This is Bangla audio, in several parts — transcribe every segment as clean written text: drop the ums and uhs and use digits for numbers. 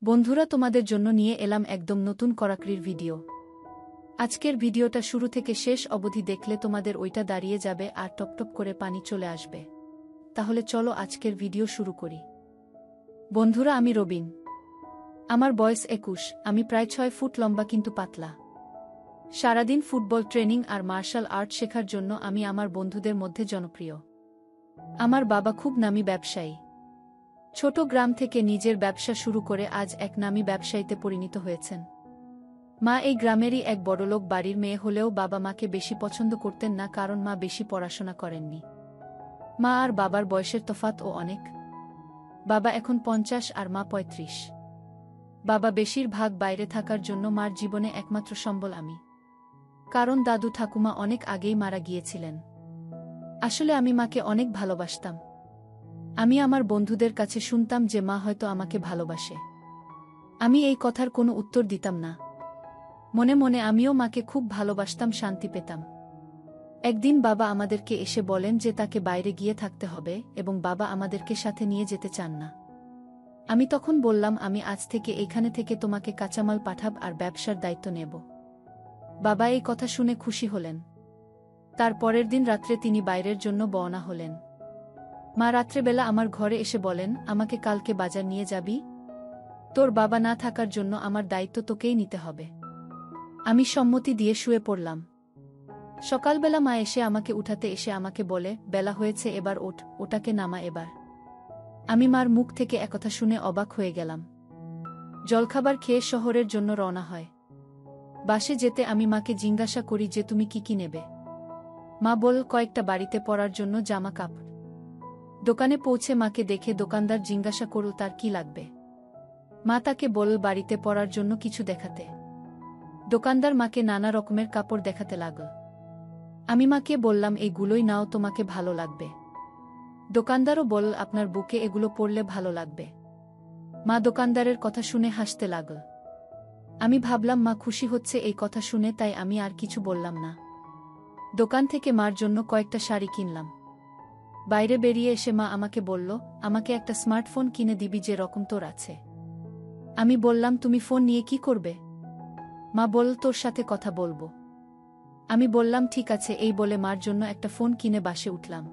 বন্ধুরা, তোমাদের জন্য নিয়ে এলাম একদম নতুন কড়াকড়ির ভিডিও। আজকের ভিডিওটা শুরু থেকে শেষ অবধি দেখলে তোমাদের ওইটা দাঁড়িয়ে যাবে আর টপটপ করে পানি চলে আসবে। তাহলে চলো আজকের ভিডিও শুরু করি। বন্ধুরা, আমি রবিন। আমার বয়স 21। আমি প্রায় 6 ফুট লম্বা কিন্তু পাতলা। সারাদিন ফুটবল ট্রেনিং আর মার্শাল আর্ট শেখার জন্য আমি আমার বন্ধুদের মধ্যে জনপ্রিয়। আমার বাবা খুব নামী ব্যবসায়ী। ছোট গ্রাম থেকে নিজের ব্যবসা শুরু করে আজ এক নামী ব্যবসায়ীতে পরিণত হয়েছেন। মা এই গ্রামেরই এক বড়লোক বাড়ির মেয়ে হলেও বাবা মাকে বেশি পছন্দ করতেন না, কারণ মা বেশি পড়াশোনা করেননি। মা আর বাবার বয়সের তফাৎও অনেক। বাবা এখন 50 আর মা 35। বাবা বেশিরভাগ বাইরে থাকার জন্য মার জীবনে একমাত্র সম্বল আমি, কারণ দাদু ঠাকুমা অনেক আগেই মারা গিয়েছিলেন। আসলে আমি মাকে অনেক ভালোবাসতাম। আমি আমার বন্ধুদের কাছে শুনতাম যে মা হয়তো আমাকে ভালোবাসে। আমি এই কথার কোনো উত্তর দিতাম না। মনে মনে আমিও মাকে খুব ভালোবাসতাম, শান্তি পেতাম। একদিন বাবা আমাদেরকে এসে বলেন যে তাকে বাইরে গিয়ে থাকতে হবে এবং বাবা আমাদেরকে সাথে নিয়ে যেতে চান না। আমি তখন বললাম, আমি আজ থেকে এইখানে থেকে তোমাকে কাঁচামাল পাঠাব আর ব্যবসার দায়িত্ব নেব। বাবা এই কথা শুনে খুশি হলেন। তার পরের দিন রাত্রে তিনি বাইরের জন্য রওনা হলেন। মা রাত্রেবেলা আমার ঘরে এসে বলেন, আমাকে কালকে বাজার নিয়ে যাবি? তোর বাবা না থাকার জন্য আমার দায়িত্ব তোকেই নিতে হবে। আমি সম্মতি দিয়ে শুয়ে পড়লাম। সকালবেলা মা এসে আমাকে উঠাতে এসে আমাকে বলে, বেলা হয়েছে, এবার ওঠ, ওটাকে নামা এবার। আমি মার মুখ থেকে একথা শুনে অবাক হয়ে গেলাম। জলখাবার খেয়ে শহরের জন্য রওনা হয়। বাসে যেতে আমি মাকে জিজ্ঞাসা করি যে তুমি কি নেবে? মা বল, কয়েকটা বাড়িতে পরার জন্য জামা কাপড়। দোকানে পৌঁছে মাকে দেখে দোকানদার জিজ্ঞাসা করল তার কি লাগবে। মা তাকে বল বাড়িতে পরার জন্য কিছু দেখাতে। দোকানদার মাকে নানা রকমের কাপড় দেখাতে লাগল। আমি মাকে বললাম, এইগুলোই নাও, তোমাকে ভালো লাগবে। দোকানদারও বলল, আপনার বুকে এগুলো পরলে ভালো লাগবে। মা দোকানদারের কথা শুনে হাসতে লাগল। আমি ভাবলাম মা খুশি হচ্ছে এই কথা শুনে, তাই আমি আর কিছু বললাম না। দোকান থেকে মার জন্য কয়েকটা শাড়ি কিনলাম। বাইরে বেরিয়ে এসে মা আমাকে বলল, আমাকে একটা স্মার্টফোন কিনে দিবি যে রকম তোর আছে। আমি বললাম, তুমি ফোন নিয়ে কি করবে? মা বলল, তোর সাথে কথা বলবো। আমি বললাম, ঠিক আছে। এই বলে মার জন্য একটা ফোন কিনে বাসে উঠলাম।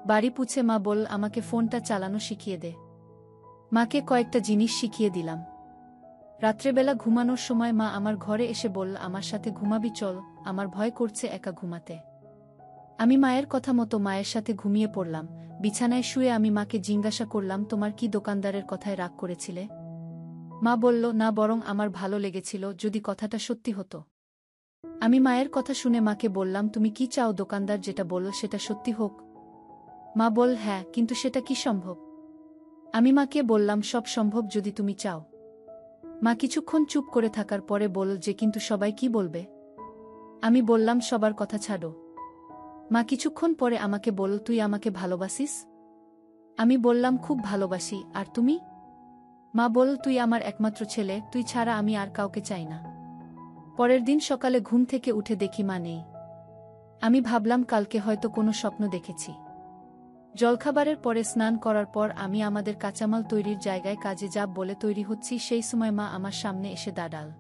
বাড়ি পুছে মা বলল, আমাকে ফোনটা চালানো শিখিয়ে দে। মাকে কয়েকটা জিনিস শিখিয়ে দিলাম। রাত্রেবেলা ঘুমানোর সময় মা আমার ঘরে এসে বলল, আমার সাথে ঘুমাবি, চল, আমার ভয় করছে একা ঘুমাতে। আমি মায়ের কথা মতো মায়ের সাথে ঘুমিয়ে পড়লাম। বিছানায় শুয়ে আমি মাকে জিজ্ঞাসা করলাম, তোমার কি দোকানদারের কথায় রাগ করেছিলে? মা বলল, না, বরং আমার ভালো লেগেছিল যদি কথাটা সত্যি হতো। আমি মায়ের কথা শুনে মাকে বললাম, তুমি কি চাও দোকানদার যেটা বলল সেটা সত্যি হোক? মা বল, হ্যাঁ, কিন্তু সেটা কি সম্ভব? আমি মাকে বললাম, সব সম্ভব যদি তুমি চাও। মা কিছুক্ষণ চুপ করে থাকার পরে বলল যে, কিন্তু সবাই কি বলবে? আমি বললাম, সবার কথা ছাড়ো। মা কিছুক্ষণ পরে আমাকে বলল, তুই আমাকে ভালোবাসিস? আমি বললাম, খুব ভালোবাসি। আর তুমি? মা বলল, তুই আমার একমাত্র ছেলে, তুই ছাড়া আমি আর কাউকে চাই না। পরের দিন সকালে ঘুম থেকে উঠে দেখি মা নেই। আমি ভাবলাম কালকে হয়তো কোনো স্বপ্ন দেখেছি। জলখাবারের পরে স্নান করার পর আমি আমাদের কাঁচামাল তৈরির জায়গায় কাজে যাব বলে তৈরি হচ্ছি, সেই সময় মা আমার সামনে এসে দাঁড়াল।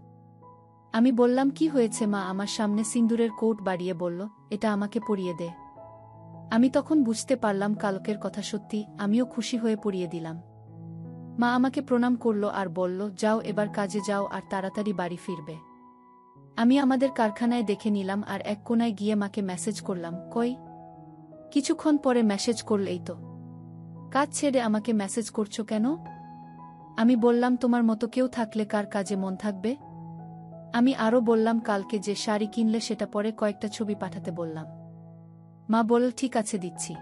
আমি বললাম, কি হয়েছে? মা আমার সামনে সিন্দুরের কৌট বাড়িয়ে বলল, এটা আমাকে পরিয়ে দে। আমি তখন বুঝতে পারলাম কালকের কথা সত্যি। আমিও খুশি হয়ে পরিয়ে দিলাম। মা আমাকে প্রণাম করল আর বলল, যাও, এবার কাজে যাও আর তাড়াতাড়ি বাড়ি ফিরবে। আমি আমাদের কারখানায় দেখে নিলাম আর এক কোনায় গিয়ে মাকে মেসেজ করলাম, কই? কিছুক্ষণ পরে মেসেজ করল, এই তো। কাজ ছেড়ে আমাকে মেসেজ করছো কেন? আমি বললাম, তোমার মতো কেউ থাকলে কার কাজে মন থাকবে? আমি আরও বললাম, কালকে যে শাড়ি কিনলে সেটা পরে কয়েকটা ছবি পাঠাতে বললাম। মা বলল, ঠিক আছে, দিচ্ছি।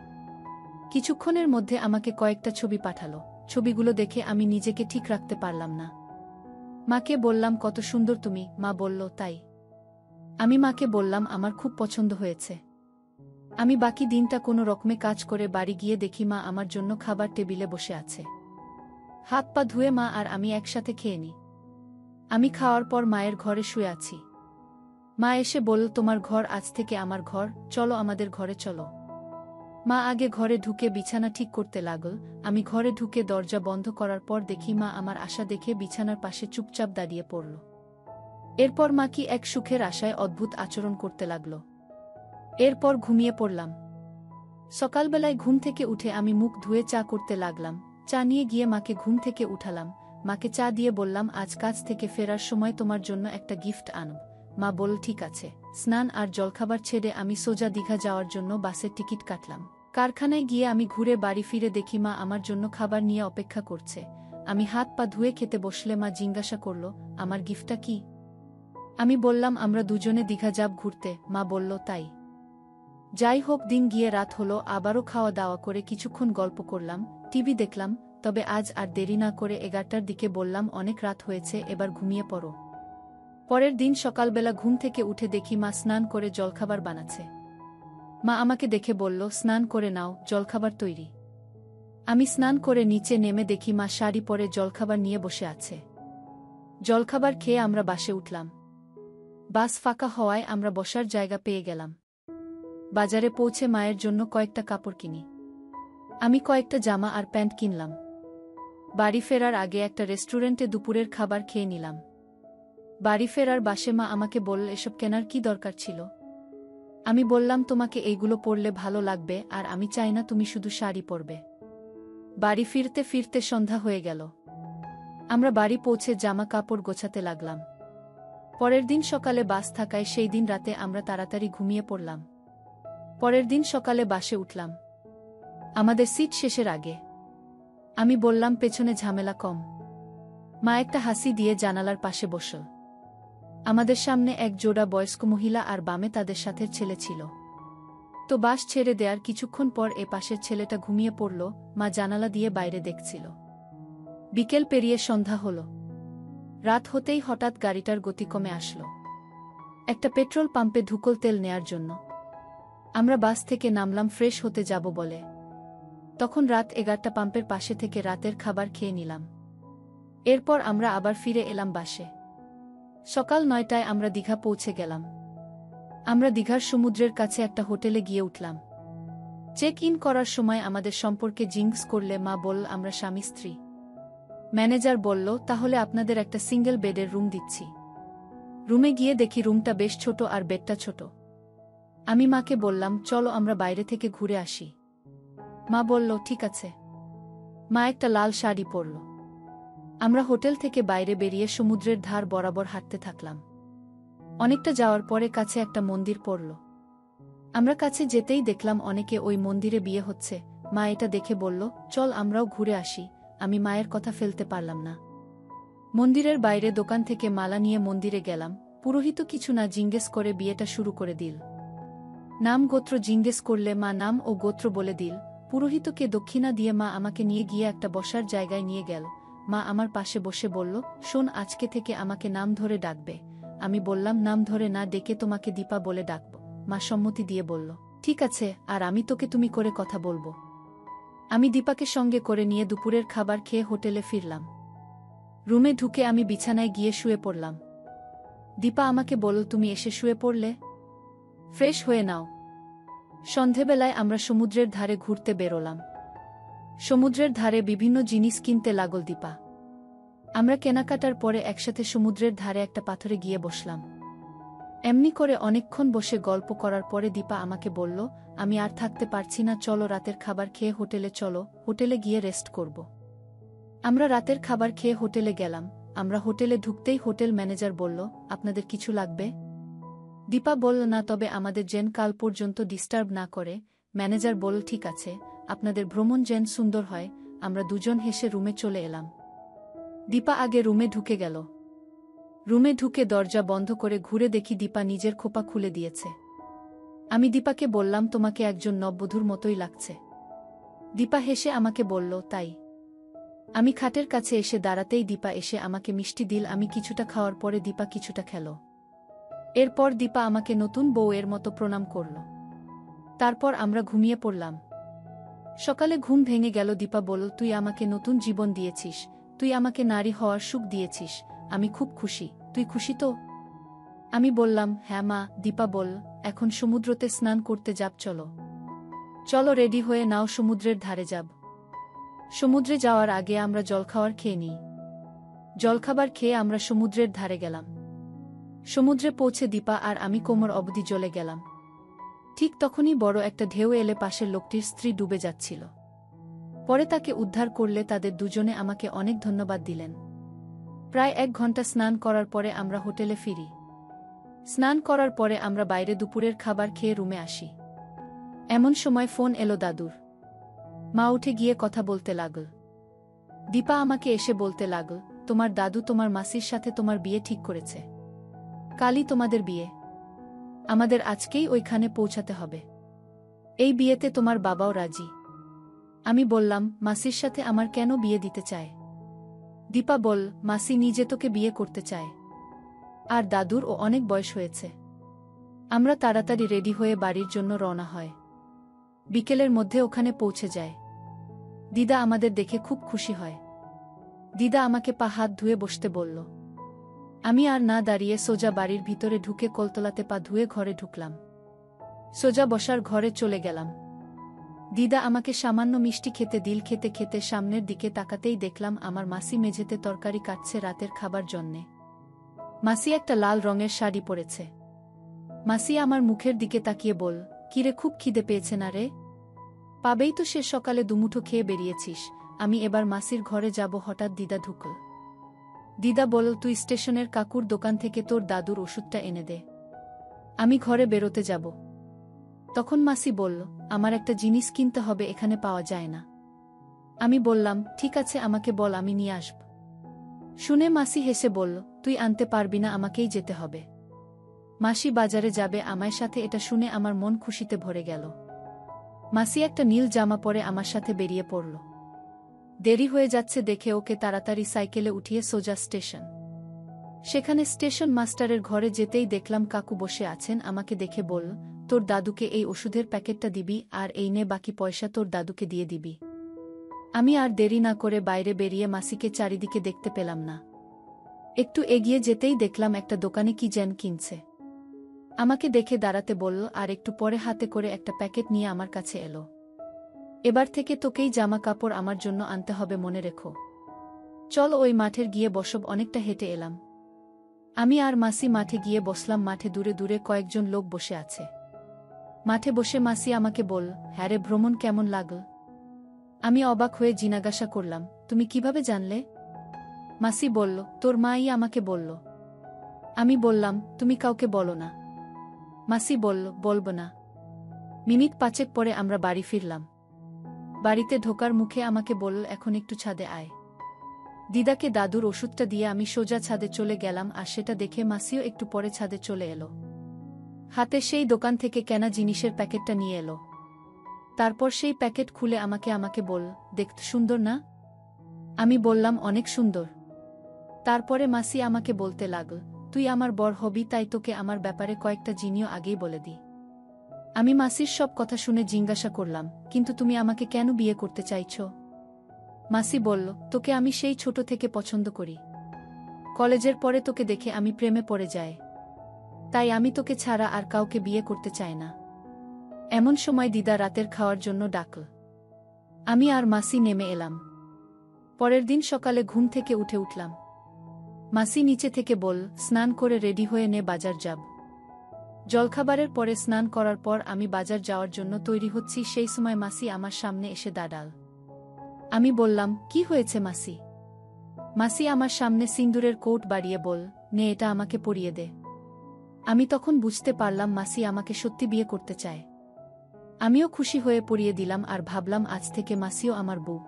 কিছুক্ষণের মধ্যে আমাকে কয়েকটা ছবি পাঠালো। ছবিগুলো দেখে আমি নিজেকে ঠিক রাখতে পারলাম না। মাকে বললাম, কত সুন্দর তুমি। মা বলল, তাই? আমি মাকে বললাম, আমার খুব পছন্দ হয়েছে। আমি বাকি দিনটা কোনো রকমে কাজ করে বাড়ি গিয়ে দেখি মা আমার জন্য খাবার টেবিলে বসে আছে। হাত পা ধুয়ে মা আর আমি একসাথে খেয়ে নিই। আমি খাওয়ার পর মায়ের ঘরে শুয়ে আছি। মা এসে বলল, তোমার ঘর আজ থেকে আমার ঘর, চলো আমাদের ঘরে চলো। মা আগে ঘরে ঢুকে বিছানা ঠিক করতে লাগল। আমি ঘরে ঢুকে দরজা বন্ধ করার পর দেখি মা আমার আশা দেখে বিছানার পাশে চুপচাপ দাঁড়িয়ে পড়ল। এরপর মা কি এক সুখের আশায় অদ্ভুত আচরণ করতে লাগল। এরপর ঘুমিয়ে পড়লাম। সকালবেলায় ঘুম থেকে উঠে আমি মুখ ধুয়ে চা করতে লাগলাম। চা নিয়ে গিয়ে মাকে ঘুম থেকে উঠালাম। মাকে চা দিয়ে বললাম, আজ কাজ থেকে ফেরার সময় তোমার জন্য একটা গিফট আনব। মা বলল, ঠিক আছে। স্নান আর জলখাবার ছেড়ে আমি সোজা দীঘা যাওয়ার জন্য বাসের টিকিট কাটলাম। কারখানায় গিয়ে আমি ঘুরে বাড়ি ফিরে দেখি মা আমার জন্য খাবার নিয়ে অপেক্ষা করছে। আমি হাত পা ধুয়ে খেতে বসলে মা জিজ্ঞাসা করল, আমার গিফটটা কি? আমি বললাম, আমরা দুজনে দীঘা যাব ঘুরতে। মা বলল, তাই? যাই হোক, দিন গিয়ে রাত হলো। আবারও খাওয়া দাওয়া করে কিছুক্ষণ গল্প করলাম, টিভি দেখলাম। তবে আজ আর দেরি না করে 11টার দিকে বললাম, অনেক রাত হয়েছে, এবার ঘুমিয়ে পড়ো। পরের দিন সকালবেলা ঘুম থেকে উঠে দেখি মা স্নান করে জলখাবার বানাচ্ছে। মা আমাকে দেখে বলল, স্নান করে নাও, জলখাবার তৈরি। আমি স্নান করে নিচে নেমে দেখি মা শাড়ি পরে জলখাবার নিয়ে বসে আছে। জলখাবার খেয়ে আমরা বাসে উঠলাম। বাস ফাঁকা হওয়ায় আমরা বসার জায়গা পেয়ে গেলাম। বাজারে পৌঁছে মায়ের জন্য কয়েকটা কাপড় কিনি। আমি কয়েকটা জামা আর প্যান্ট কিনলাম। বাড়ি ফেরার আগে একটা রেস্টুরেন্টে দুপুরের খাবার খেয়ে নিলাম। বাড়ি ফেরার বাসে মা আমাকে বলল, এসব কেনার কি দরকার ছিল? আমি বললাম, তোমাকে এইগুলো পরলে ভালো লাগবে, আর আমি চাই না তুমি শুধু শাড়ি পরবে। বাড়ি ফিরতে ফিরতে সন্ধ্যা হয়ে গেল। আমরা বাড়ি পৌঁছে জামা কাপড় গোছাতে লাগলাম। পরের দিন সকালে বাস থাকায় সেই দিন রাতে আমরা তাড়াতাড়ি ঘুমিয়ে পড়লাম। পরের দিন সকালে বাসে উঠলাম আমাদের সিট শেষের আগে। আমি বললাম, পেছনে ঝামেলা কম। মা একটা হাসি দিয়ে জানালার পাশে বসল। আমাদের সামনে এক জোড়া বয়স্ক মহিলা আর বামে তাদের সাথে ছেলে ছিল। তো বাস ছেড়ে দেওয়ার কিছুক্ষণ পর এ পাশের ছেলেটা ঘুমিয়ে পড়ল। মা জানালা দিয়ে বাইরে দেখছিল। বিকেল পেরিয়ে সন্ধ্যা হল। রাত হতেই হঠাৎ গাড়িটার গতি কমে আসলো একটা পেট্রোল পাম্পে ধুকল তেল নেয়ার জন্য। আমরা বাস থেকে নামলাম ফ্রেশ হতে যাব বলে। তখন রাত 11টা। পাম্পের পাশে থেকে রাতের খাবার খেয়ে নিলাম। এরপর আমরা আবার ফিরে এলাম বাসে। সকাল 9টায় আমরা দীঘা পৌঁছে গেলাম। আমরা দীঘার সমুদ্রের কাছে একটা হোটেলে গিয়ে উঠলাম। চেক ইন করার সময় আমাদের সম্পর্কে জিজ্ঞেস করলে মা বলল, আমরা স্বামী স্ত্রী। ম্যানেজার বলল, তাহলে আপনাদের একটা সিঙ্গেল বেডের রুম দিচ্ছি। রুমে গিয়ে দেখি রুমটা বেশ ছোট আর বেডটা ছোট। আমি মাকে বললাম, চলো আমরা বাইরে থেকে ঘুরে আসি। মা বলল, ঠিক আছে। মা একটা লাল শাড়ি পরল। আমরা হোটেল থেকে বাইরে বেরিয়ে সমুদ্রের ধার বরাবর হাঁটতে থাকলাম। অনেকটা যাওয়ার পরে কাছে একটা মন্দির পড়ল। আমরা কাছে যেতেই দেখলাম অনেকে ওই মন্দিরে বিয়ে হচ্ছে। মা এটা দেখে বলল, চল আমরাও ঘুরে আসি। আমি মায়ের কথা ফেলতে পারলাম না। মন্দিরের বাইরে দোকান থেকে মালা নিয়ে মন্দিরে গেলাম। পুরোহিত কিছু না জিজ্ঞেস করে বিয়েটা শুরু করে দিল। নাম গোত্র জিজ্ঞেস করলে মা নাম ও গোত্র বলে দিল। পুরোহিতকে দক্ষিণা দিয়ে মা আমাকে নিয়ে গিয়ে একটা বসার জায়গায় নিয়ে গেল। মা আমার পাশে বসে বলল, শোন, আজকে থেকে আমাকে নাম ধরে ডাকবে। আমি বললাম, নাম ধরে না ডেকে তোমাকে দীপা বলে ডাকব। মা সম্মতি দিয়ে বলল, ঠিক আছে, আর আমি তোকে তুমি করে কথা বলবো। আমি দীপাকে সঙ্গে করে নিয়ে দুপুরের খাবার খেয়ে হোটেলে ফিরলাম। রুমে ঢুকে আমি বিছানায় গিয়ে শুয়ে পড়লাম। দীপা আমাকে বলল, তুমি এসে শুয়ে পড়লে, ফ্রেশ হয়ে নাও। সন্ধেবেলায় আমরা সমুদ্রের ধারে ঘুরতে বেরোলাম। সমুদ্রের ধারে বিভিন্ন জিনিস কিনতে লাগল দীপা। আমরা কেনাকাটার পরে একসাথে সমুদ্রের ধারে একটা পাথরে গিয়ে বসলাম। এমনি করে অনেকক্ষণ বসে গল্প করার পরে দীপা আমাকে বলল, আমি আর থাকতে পারছি না, চলো রাতের খাবার খেয়ে হোটেলে চলো, হোটেলে গিয়ে রেস্ট করব। আমরা রাতের খাবার খেয়ে হোটেলে গেলাম। আমরা হোটেলে ঢুকতেই হোটেল ম্যানেজার বলল, আপনাদের কিছু লাগবে? দীপা বলল, না, তবে আমাদের যেন কাল পর্যন্ত ডিস্টার্ব না করে। ম্যানেজার বলল, ঠিক আছে, আপনাদের ভ্রমণ যেন সুন্দর হয়। আমরা দুজন হেসে রুমে চলে এলাম। দীপা আগে রুমে ঢুকে গেল। রুমে ঢুকে দরজা বন্ধ করে ঘুরে দেখি দীপা নিজের খোপা খুলে দিয়েছে। আমি দীপাকে বললাম, তোমাকে একজন নববধূর মতোই লাগছে। দীপা হেসে আমাকে বলল, তাই? আমি খাটের কাছে এসে দাঁড়াতেই দীপা এসে আমাকে মিষ্টি দিল। আমি কিছুটা খাওয়ার পরে দীপা কিছুটা খেল। এরপর দীপা আমাকে নতুন বউয়ের মতো প্রণাম করল। তারপর আমরা ঘুমিয়ে পড়লাম। সকালে ঘুম ভেঙে গেল। দীপা বলল, তুই আমাকে নতুন জীবন দিয়েছিস, তুই আমাকে নারী হওয়ার সুখ দিয়েছিস। আমি খুব খুশি। তুই খুশি তো? আমি বললাম, হ্যাঁ মা। দীপা বলল, এখন সমুদ্রতে স্নান করতে যাব, চলো। চলো রেডি হয়ে নাও, সমুদ্রের ধারে যাব। সমুদ্রে যাওয়ার আগে আমরা জলখাবার খেয়ে নিই। জলখাবার খেয়ে আমরা সমুদ্রের ধারে গেলাম। সমুদ্রে পৌঁছে দীপা আর আমি কোমর অবধি জ্বলে গেলাম। ঠিক তখনই বড় একটা ঢেউ এলে পাশের লোকটির স্ত্রী ডুবে যাচ্ছিল। পরে তাকে উদ্ধার করলে তাদের দুজনে আমাকে অনেক ধন্যবাদ দিলেন। প্রায় 1 ঘন্টা স্নান করার পরে আমরা হোটেলে ফিরি। স্নান করার পরে আমরা বাইরে দুপুরের খাবার খেয়ে রুমে আসি। এমন সময় ফোন এলো দাদুর। মা উঠে গিয়ে কথা বলতে লাগল। দীপা আমাকে এসে বলতে লাগল, তোমার দাদু তোমার মাসির সাথে তোমার বিয়ে ঠিক করেছে। কালই তোমাদের বিয়ে। আমাদের আজকেই ওইখানে পৌঁছাতে হবে। এই বিয়েতে তোমার বাবাও রাজি। আমি বললাম, মাসির সাথে আমার কেন বিয়ে দিতে চায়? দীপা বল, মাসি নিজে তোকে বিয়ে করতে চায়। আর দাদুর ও অনেক বয়স হয়েছে। আমরা তাড়াতাড়ি রেডি হয়ে বাড়ির জন্য রওনা হয়। বিকেলের মধ্যে ওখানে পৌঁছে যায়। দিদা আমাদের দেখে খুব খুশি হয়। দিদা আমাকে পা হাত ধুয়ে বসতে বলল। আমি আর না দাঁড়িয়ে সোজা বাড়ির ভিতরে ঢুকে কলতলাতে পা ধুয়ে ঘরে ঢুকলাম। সোজা বসার ঘরে চলে গেলাম। দিদা আমাকে সামান্য মিষ্টি খেতে দিল। খেতে খেতে সামনের দিকে তাকাতেই দেখলাম আমার মাসি মেঝেতে তরকারি কাটছে রাতের খাবার জন্যে। মাসি একটা লাল রঙের শাড়ি পরেছে। মাসি আমার মুখের দিকে তাকিয়ে বল, কিরে, খুব খিদে পেয়েছে না রে? পাবেই তো, সে সকালে দুমুঠো খেয়ে বেরিয়েছিস। আমি এবার মাসির ঘরে যাব। হঠাৎ দিদা ঢুকল। দিদা বলল, তুই স্টেশনের কাকুর দোকান থেকে তোর দাদুর ওষুধটা এনে দে। আমি ঘরে বেরোতে যাব। তখন মাসি বলল, আমার একটা জিনিস কিনতে হবে, এখানে পাওয়া যায় না। আমি বললাম, ঠিক আছে, আমাকে বল, আমি নিয়ে আসব। শুনে মাসি হেসে বলল, তুই আনতে পারবি না, আমাকেই যেতে হবে। মাসি বাজারে যাবে আমার সাথে। এটা শুনে আমার মন খুশিতে ভরে গেল। মাসি একটা নীল জামা পরে আমার সাথে বেরিয়ে পড়ল। দেরি হয়ে যাচ্ছে দেখে ওকে তাড়াতাড়ি সাইকেলে উঠিয়ে সোজা স্টেশন। সেখানে স্টেশন মাস্টারের ঘরে যেতেই দেখলাম কাকু বসে আছেন। আমাকে দেখে বলল, তোর দাদুকে এই ওষুধের প্যাকেটটা দিবি, আর এই নে বাকি পয়সা তোর দাদুকে দিয়ে দিবি। আমি আর দেরি না করে বাইরে বেরিয়ে মাসিকে চারিদিকে দেখতে পেলাম না। একটু এগিয়ে যেতেই দেখলাম একটা দোকানে কি যেন কিনছে। আমাকে দেখে দাঁড়াতে বলল, আর একটু পরে হাতে করে একটা প্যাকেট নিয়ে আমার কাছে এলো। এবার থেকে তোকেই জামা কাপড় আমার জন্য আনতে হবে, মনে রেখো। চল ওই মাঠের গিয়ে বসব। অনেকটা হেঁটে এলাম। আমি আর মাসি মাঠে গিয়ে বসলাম। মাঠে দূরে দূরে কয়েকজন লোক বসে আছে। মাঠে বসে মাসি আমাকে বল, হ্যাঁ রে, ভ্রমণ কেমন লাগল? আমি অবাক হয়ে জিজ্ঞাসা করলাম, তুমি কিভাবে জানলে? মাসি বলল, তোর মাই আমাকে বলল। আমি বললাম, তুমি কাউকে বলো না। মাসি বলল, বলব না। মিনিট 5 পরে আমরা বাড়ি ফিরলাম। বাড়িতে ঢোকার মুখে আমাকে বলল, এখন একটু ছাদে আয়। দিদাকে দাদুর ওষুধটা দিয়ে আমি সোজা ছাদে চলে গেলাম। আর সেটা দেখে মাসিও একটু পরে ছাদে চলে এলো। হাতে সেই দোকান থেকে কেনা জিনিসের প্যাকেটটা নিয়ে এলো। তারপর সেই প্যাকেট খুলে আমাকে বলল, দেখতে সুন্দর না? আমি বললাম, অনেক সুন্দর। তারপরে মাসি আমাকে বলতে লাগল, তুই আমার বর হবি, তাই তোকে আমার ব্যাপারে কয়েকটা জিনিস আগেই বলে দিই। আমি মাসির সব কথা শুনে জিজ্ঞাসা করলাম, কিন্তু তুমি আমাকে কেন বিয়ে করতে চাইছ? মাসি বলল, তোকে আমি সেই ছোট থেকে পছন্দ করি। কলেজের পরে তোকে দেখে আমি প্রেমে পড়ে যাই। তাই আমি তোকে ছাড়া আর কাউকে বিয়ে করতে চাই না। এমন সময় দিদা রাতের খাওয়ার জন্য ডাকল। আমি আর মাসি নেমে এলাম। পরের দিন সকালে ঘুম থেকে উঠলাম। মাসি নিচে থেকে বল, স্নান করে রেডি হয়ে নে, বাজার যাব। জলখাবারের পরে স্নান করার পর আমি বাজার যাওয়ার জন্য তৈরি হচ্ছি। সেই সময় মাসি আমার সামনে এসে দাঁড়াল। আমি বললাম, কি হয়েছে মাসি? মাসি আমার সামনে সিন্দুরের কোট বাড়িয়ে বল, নে, এটা আমাকে পরিয়ে দে। আমি তখন বুঝতে পারলাম মাসি আমাকে সত্যি বিয়ে করতে চায়। আমিও খুশি হয়ে পরিয়ে দিলাম আর ভাবলাম আজ থেকে মাসিও আমার বউ।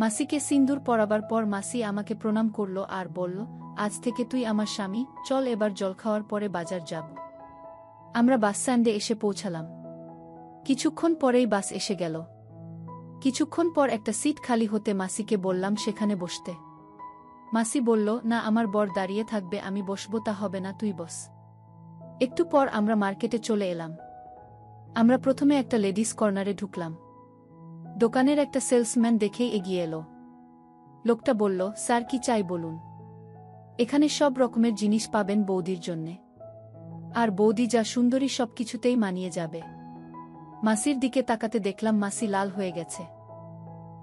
মাসিকে সিন্দুর পরাবার পর মাসি আমাকে প্রণাম করল আর বলল, আজ থেকে তুই আমার স্বামী। চল এবার জলখাওয়ার পরে বাজার যাব। আমরা বাস স্ট্যান্ডে এসে পৌঁছালাম। কিছুক্ষণ পরেই বাস এসে গেল। কিছুক্ষণ পর একটা সিট খালি হতে মাসিকে বললাম সেখানে বসতে। মাসি বলল, না, আমার বর দাঁড়িয়ে থাকবে, আমি বসবো। তা হবে না, তুই বস। একটু পর আমরা মার্কেটে চলে এলাম। আমরা প্রথমে একটা লেডিস কর্নারে ঢুকলাম। দোকানের একটা সেলসম্যান দেখেই এগিয়ে এলো। লোকটা বলল, স্যার, কি চাই বলুন। এখানে সব রকমের জিনিস পাবেন বৌদির জন্যে। আর বৌদি যা সুন্দরী, সবকিছুতেই মানিয়ে যাবে। মাসির দিকে তাকাতে দেখলাম মাসি লাল হয়ে গেছে।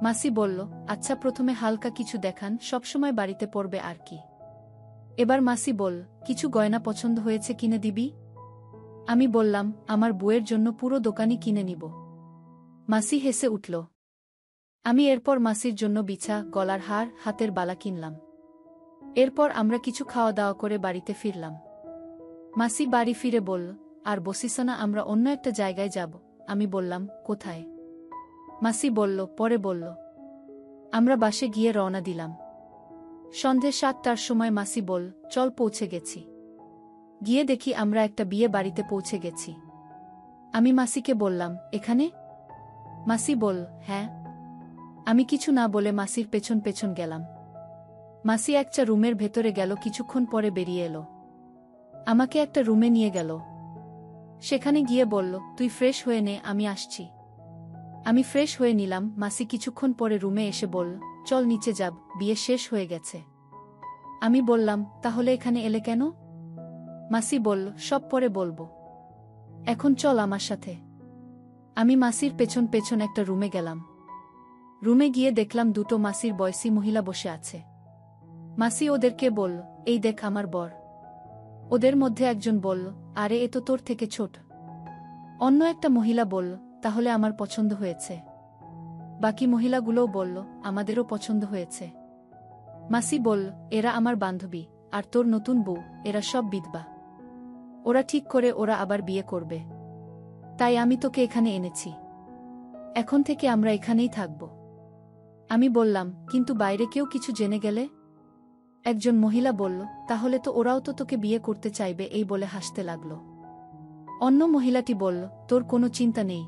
মাসি বলল, আচ্ছা প্রথমে হালকা কিছু দেখান, সবসময় বাড়িতে পড়বে আর কি। এবার মাসি বলল, কিছু গয়না পছন্দ হয়েছে কিনে দিবি? আমি বললাম, আমার বউয়ের জন্য পুরো দোকানই কিনে নিব। মাসি হেসে উঠল। আমি এরপর মাসির জন্য বিছা, গলার হার, হাতের বালা কিনলাম। এরপর আমরা কিছু খাওয়া দাওয়া করে বাড়িতে ফিরলাম। মাসি বাড়ি ফিরে বলল, আর বসিস না, আমরা অন্য একটা জায়গায় যাব। আমি বললাম, কোথায়? মাসি বলল, পরে বলল। আমরা বাসে গিয়ে রওনা দিলাম। সন্ধে 7টার সময় মাসি বলল, চল পৌঁছে গেছি। গিয়ে দেখি আমরা একটা বিয়ে বাড়িতে পৌঁছে গেছি। আমি মাসিকে বললাম, এখানে? মাসি বলল, হ্যাঁ। আমি কিছু না বলে মাসির পেছন পেছন গেলাম। মাসি একটা রুমের ভেতরে গেল, কিছুক্ষণ পরে বেরিয়ে এলো। আমাকে একটা রুমে নিয়ে গেল। সেখানে গিয়ে বলল, তুই ফ্রেশ হয়ে নে, আমি আসছি। আমি ফ্রেশ হয়ে নিলাম। মাসি কিছুক্ষণ পরে রুমে এসে বলল, চল নিচে যাব, বিয়ে শেষ হয়ে গেছে। আমি বললাম, তাহলে এখানে এলে কেন? মাসি বলল, সব পরে বলবো, এখন চল আমার সাথে। আমি মাসির পেছন পেছন একটা রুমে গেলাম। রুমে গিয়ে দেখলাম দুটো মাসির বয়সী মহিলা বসে আছে। মাসি ওদেরকে বলল, এই দেখ আমার বর। ওদের মধ্যে একজন বলল, আরে এ তো তোর থেকে ছোট। অন্য একটা মহিলা বলল, তাহলে আমার পছন্দ হয়েছে। বাকি মহিলাগুলোও বলল, আমাদেরও পছন্দ হয়েছে। মাসি বলল, এরা আমার বান্ধবী, আর তোর নতুন বউ, এরা সব বিধবা। ওরা ঠিক করে ওরা আবার বিয়ে করবে। তাই আমি তোকে এখানে এনেছি। এখন থেকে আমরা এখানেই থাকব। আমি বললাম, কিন্তু বাইরে কেউ কিছু জেনে গেলে? একজন মহিলা বলল, তাহলে তো ওরাও তো তোকে বিয়ে করতে চাইবে, এই বলে হাসতে লাগল। অন্য মহিলাটি বলল, তোর কোনো চিন্তা নেই,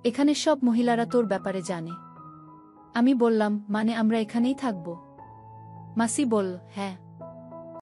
এখানে সব মহিলারা তোর ব্যাপারে জানে। আমি বললাম, মানে আমরা এখানেই থাকব? মাসি বলল, হ্যাঁ।